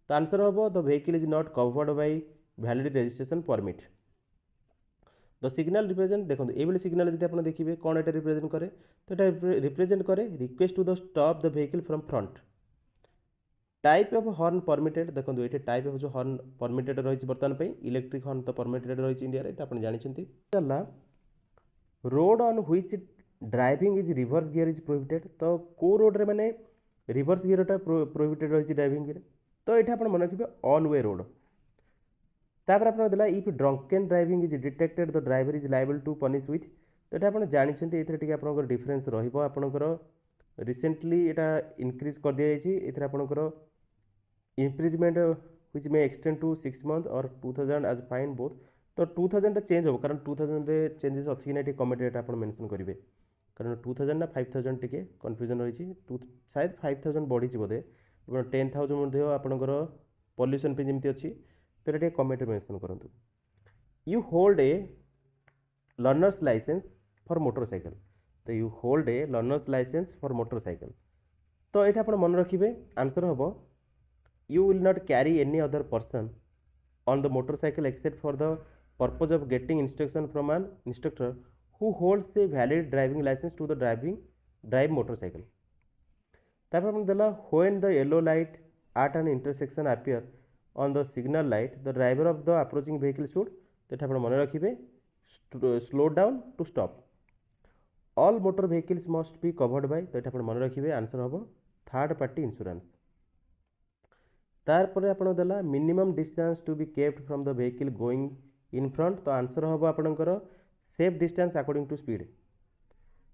A: तो आंसर हम the vehicle is not covered by valid registration permit the signal represent देखो ये signal जब आप देखिए कौन ये रिप्रेजेंट करे तो ये रिप्रेजेंट करे request to the stop the vehicle from front type of horn permitted देखो ये टाइप ऑफ जो हॉर्न परमिटेड रही बर्तमान इलेक्ट्रिक हॉर्न तो परमिटेड रही इंडिया ये आप जानते चला road on which driving is reverse gear is prohibited तो को रोड रे माने रिवर्स गियरटा प्रोहिबिटेड रही ड्राइविंग रे तो ये आप मन रखिए ऑन वे रोड तापर आप देला if drunken driving is detected the driver is liable to punish with तो ये आप जानते ये आप डिफरेन्स रहा रिसेंटली यहाँ इनक्रीज कर दी जाइए आपंकर imprisonment which may extend to 6 months और 2000 एज फाइन बोथ तो 2000 चेंज हो कारण 2000 चेंजेस अच्छी ना कमेंट रेट आप मेंशन करेंगे कारण 2000 ना 5000 टी कन्फ्यूजन रही शायद 5000 बढ़ी बोधे 10,000 आपंकर पॉल्यूशन पे जमी अच्छी तो ये कमेंट मेंशन करूँ you hold a learner's licence for motorcycle तो you hold a learner's licence for motorcycle तो ये आप मन रखिए आंसर हम you will not carry any other person on the motorcycle except for the purpose of getting instruction from an instructor who holds a valid driving license to the drive motorcycle तापर हम देला when the yellow light at an intersection appear on the signal light the driver of the approaching vehicle should तो आप मन रखिए slow down to stop all motor vehicles must be covered by तो आप मन रखिए आंसर हम third party insurance तारपर आप देला minimum distance to be kept from the vehicle going in front तो आंसर हम आपंकर safe distance according to speed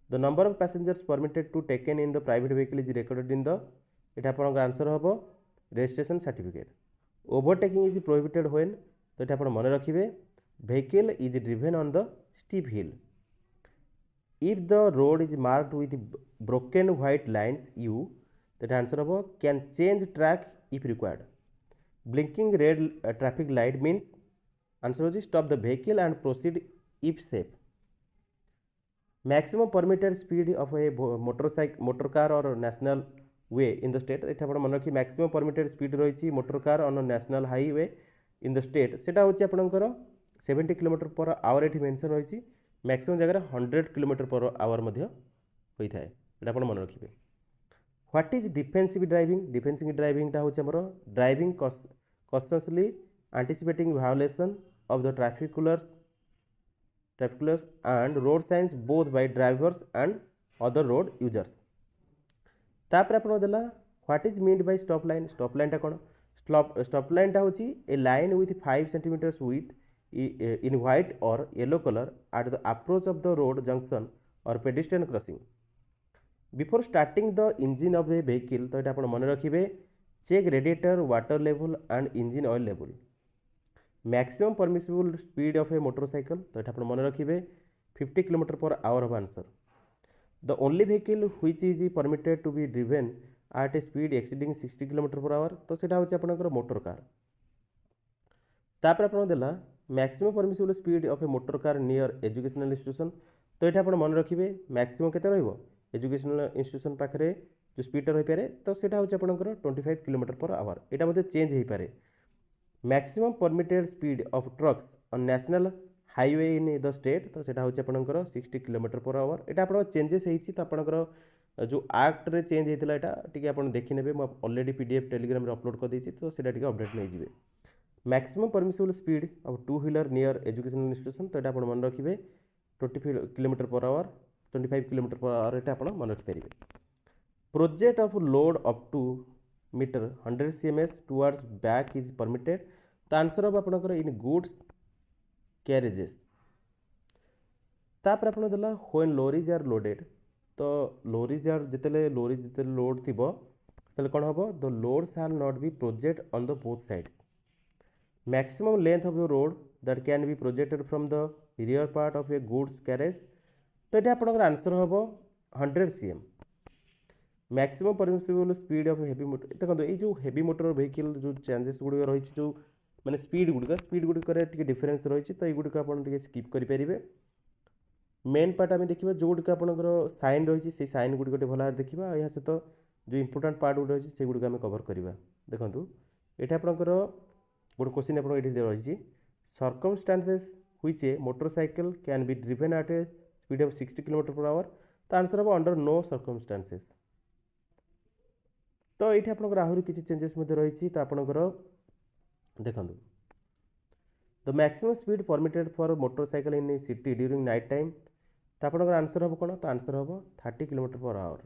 A: the number of passengers permitted to taken in the private vehicle is recorded in the ये आप answer हम registration certificate overtaking is prohibited when तो ये आप मन रखिए vehicle is driven on the steep hill if the road is marked with broken white lines you तो answer हम can change track if required blinking red traffic light means answer is stop the vehicle and proceed if safe maximum permitted speed of a motor car or national way in the state এটা ଆପଣ ମନେ ରଖି maximum permitted speed ରହିଛି motor car on a national highway in the state ସେଟା ହେଉଛି ଆପଣଙ୍କର 70 km/h ଏଠି mention ରହିଛି maximum ଜାଗାରେ 100 km/h ମଧ୍ୟ ହୋଇଥାଏ ଏଟା ଆପଣ ମନେ ରଖିବେ What is defensive driving? Defensive driving टा होचे हमरो driving cautiously anticipating violation of the traffic rules traffic laws and road signs both by drivers and other road users. तापर आपन देला what is meant by stop line टा कोन stop line टा होची a line with 5 centimetres within white or yellow colour at the approach of the road junction or pedestrian crossing before starting the engine of a vehicle तो ये आप मन रखिए check radiator water level and engine oil level maximum permissible speed of a motorcycle तो ये आप मन रखिए 50 kilometre per hour of answer the only vehicle which is permitted to be driven at a speed exceeding 60 kilometre per hour तो सेटा होची आपनकर motor car तापर आपन देला maximum permissible speed of a motor car near educational institution तो ये आप मन रखिए मैक्सिमम केते रहइबो एजुकेशनल इंस्टीट्यूशन पाखे जो स्पीड रही पारे तो सेटा होची आपनकर 25 किलोमीटर पर आवर एटा मध्ये चेंज हो पारे maximum permitted speed of trucks on national highway in the state तो सेटा होची आपनकर 60 किलोमीटर पर आवर एटा आपन चेंजेस हेछि तो आपनकर जो एक्ट रे चेंज हेतिला एटा टिके आपन देखि नेबे म ऑलरेडी पीडीएफ टेलीग्राम रे अपलोड कर देछि तो सेटा टिके अपडेट नै जिवे maximum permissible speed of two wheeler near educational institution तो एटा आपन मन रखिबे 25 kilometre per hour 25 kilometre per hour एटा आपन मन रखि परिबे project of load up to metre 100 cms towards back is permitted तो आंसर ऑफ आपनकर इन गुड्स कैरेजेस तापर आपन देला व्हेन लॉरीज आर लोडेड तो लॉरीज आर जितेले लॉरी जितेले लोड थिबो तले कोन हबो the load shall not be project on the both sides maximum length of the road that can be projected from the rear part of a goods carriage तो ये आपनकर answer हबो 100 cm maximum permissible speed of heavy motor देखो ये जो heavy motor vehicle जो changes good रही जो मैंने स्पीड गुड़िक डिफरेन्स रही तो युड़क आप स्कीप करेंगे मेन पार्ट आम देखा जो गुड़िक आपंकर साइन रही से साइन गुड़िक भल देखा यह सहित जो इंपोर्टाट पार्ट गुड रही से गुड़िक आम कवर करवा देखो ये आपंकर गोटे क्वेश्चन आप रही circumstances which a motorcycle can be driven at a speed of 60 kilometre per hour तो आंसर हम अंडर नो सर्कमस्टांसेस तो ये आपंकर आहरी किसी चेंजेस रही तो आपंकर देखो the maximum speed permitted for motorcycle in city during night time तो आपंकर आंसर हम कौन तो आंसर हम 30 किलोमीटर पर आवर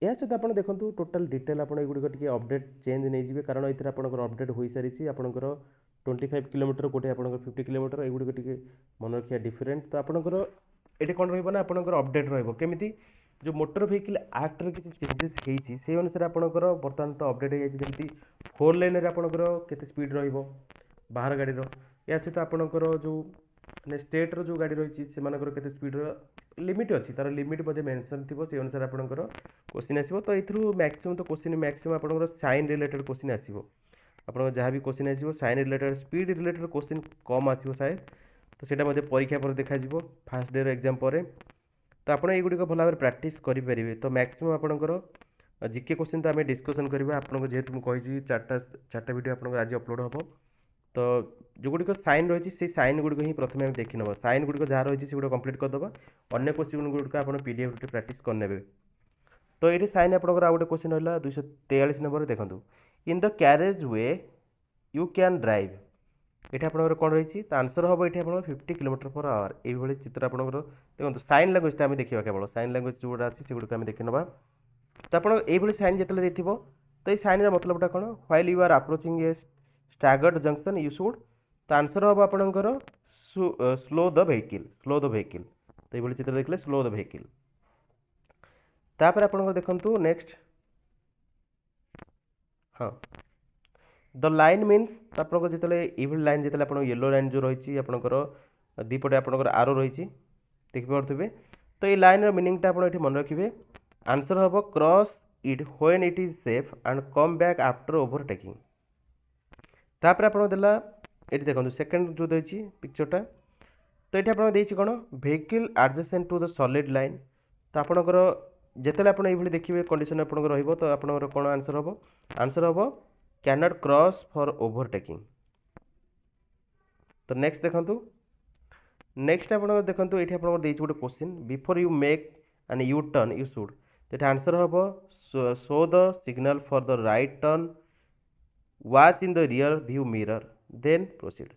A: या सहित आप देखो टोटाल डिटेल आप गुड़िक अपडेट चेंज नहीं जी कारण ये आपंकर अपडेट हो सारी आपंकर 25 किलोमीटर कोटे आप 50 किलोमीटर युड़िक मन रखा डिफरेन्ट तो आपंकर ये कौन रहा आपंकर अपडेट रमी जो मोटर व्हीकल एक्ट रे किसी चेंजेस होती से अनुसार आपंकर बर्तमान तो अपडेट हो जाती 4 लेन रे आपंकर केते स्पीड रहिबो बाहर गाड़ी या सहित आपंकर जो स्टेट रो जो गाड़ी रही से केते स्पीड लिमिट अच्छी तार लिमिट बोधे मेंशन थी से अनुसार आपंकर क्वेश्चन आसो तो ये मैक्सिमम तो क्वेश्चन मैक्सिमम आपंकर साइन रिलेटेड क्वेश्चन आसो आप जहाँ भी क्वेश्चन आसो sign related speed related question कम आसो शायद तो सेटा मध्य परीक्षा पर देखा फास्ट डे एग्जाम पर तो आप युड़िक भल भाव प्राक्ट करेंगे तो मैक्सिमम आपंकर जीके क्वेश्चन तो आम डिस्कसन करवा आपको जेहतु मुझे चार्टा वीडियो आप आज अपलोड हम तो जो गुड़िक साइन रही से साइन गुड़िक ही प्रथम आम देखी नवा साइन गुड़िक जहाँ रही है कंप्लीट करदे अन्य क्वेश्चन गुड़िक आप पीडीएफ प्राक्ट करने तो ये साइन आप गोटे क्वेश्चन रहा 243 नंबर देखो in the carriage way you can drive ये आप कौन रही तो आंसर हम ये आप 50 किलोमीटर पर आवर ये चित्र आप देखो साइन लांगुएज आम देखा केवल साइन लांगुएज जो गुड़ा अच्छी से गुड़िक आम देखी ना तो आप ये साइन जो देखो तो ये साइन मतलबटा कौन while you are approaching a staggered junction you should तो आंसर हम आपंकर स्लो द व्हीकल तो ये चित्र देखले स्लो द व्हीकल तापर आप देखु नेक्स्ट हाँ द लाइन मीन्स आप इविल लाइन जो आप येलो लाइन जो रही आपंकर दीपटे आपंकर आरो रही देखिपे तो ये लाइन मीनिंगटा आप मन रखिए आंसर हम cross it when it is safe and come back after overtaking तापर आप देला ये देखो सेकेंड जो देती पिक्चरटा तो ये आप कौन vehicle adjacent to the solid line तो आपंकर जिते आप देखिए कंडीशन आप तो आपंकर कौन आंसर हम can not cross for overtaking तो नेक्स्ट देखो नेक्स्ट आप देखो ये आप गोटे question before you make and U turn you should तो आंसर हम show the signal for the right turn watch in the rear view mirror, then proceed.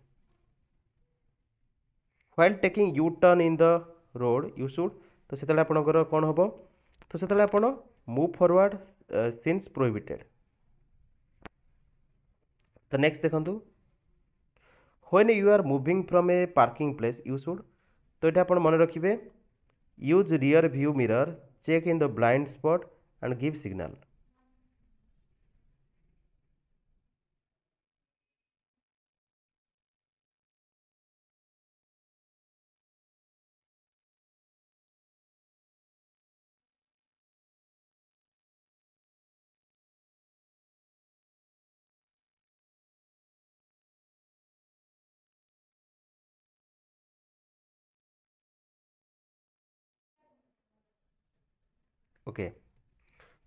A: While taking U-turn in the road, you should, तो सेतले आपनकर कौन हबो, तो सेतले आपण move forward since prohibited. तो next देखंतु, when you are moving from a parking place, you should, तो ये आपण मन रखिबे, use rear view mirror, check in the blind spot and give signal. Okay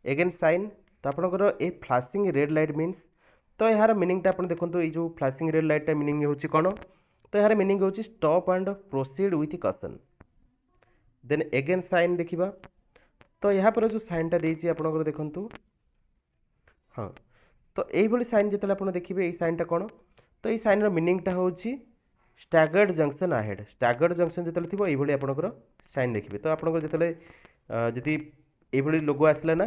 A: again sign तो आपंकर a flashing red light means तो यार मीनिंगटा आप देखो ये जो फ्लाशिंग रेड लाइटा मीनिंग हूँ कौन तो यार मीनिंग हूँ स्टॉप एंड प्रोसीड विथ कसन देन एगेन साइन देखा तो यहाँ पर जो साइनटा देती आपंकर देखु हाँ तो यही साइन जो आप देखिए ये साइनटा कौन तो ये साइन मीनिंगटा हूँ स्टागर्ड जंक्शन आहेड स्टागर्ड जंक्शन जो थी ये आपंकर साइन देखिए तो आपंकर जो ये लोगो आसला ना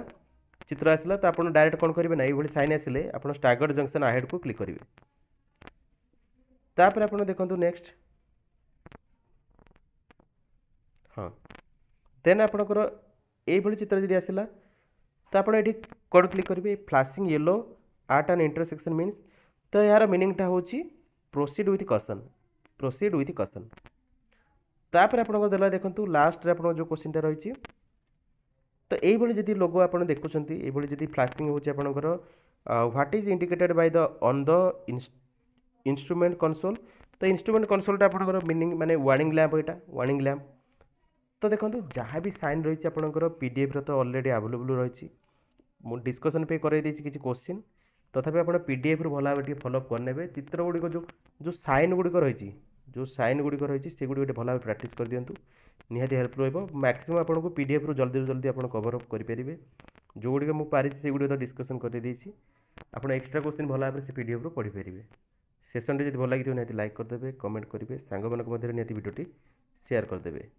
A: चित्र आसला तो आप डायरेक्ट कौन करेंगे ना ये साइन आसिले आप स्टागर्ड जंक्शन आहेड को क्लिक करेंगे तापर आप देखो नेक्स्ट हाँ देन आपंकर ये चित्र जब आसला तो आप कौन क्लिक करेंगे flashing yellow at and intersection means तो यार मीनिंगटा हूँ proceed with caution proceed with caution तापर आपंकर देला देखो लास्ट आप जो क्वेश्चन रही तो ये जदि लोगो आप देखुं ये जदि फ्लाशिंग होकर what is indicated by the on the instrument console तो इंस्ट्रूमेंट कंसोलटा आप मीनिंग माने वार्निंग लैंप यहाँ वार्निंग लैंप तो देखो जहाँ भी साइन रही आपंकर पीडीएफ तो ऑलरेडी अवेलेबल रही मुझे डिस्कसन पे कर किसी क्वेश्चन तथापि आप पीडीएफ भल भाव फॉलोअप करने चित्र गुड़िक जो साइन गुड़िक रही जो साइन गुड़िक रही से गुड़िक भल भाव प्राक्ट कर दिंतु निहाती हेल्प रहा मैक्सिमम आपको पीडीएफ रु जल्दी जल्दी आप कवर अप करेंगे जो गुड़िक मुझे पारी से गुड़िक तो डिस्कसन कर आप एक्स्ट्रा क्वेश्चन भल भाव से पीडीएफ रु पढ़ी पारे सेसन जब भल लगी निहाती लाइक करदे कमेंट करेंगे सांग मान निहाती भिडियोटी शेयर करदे।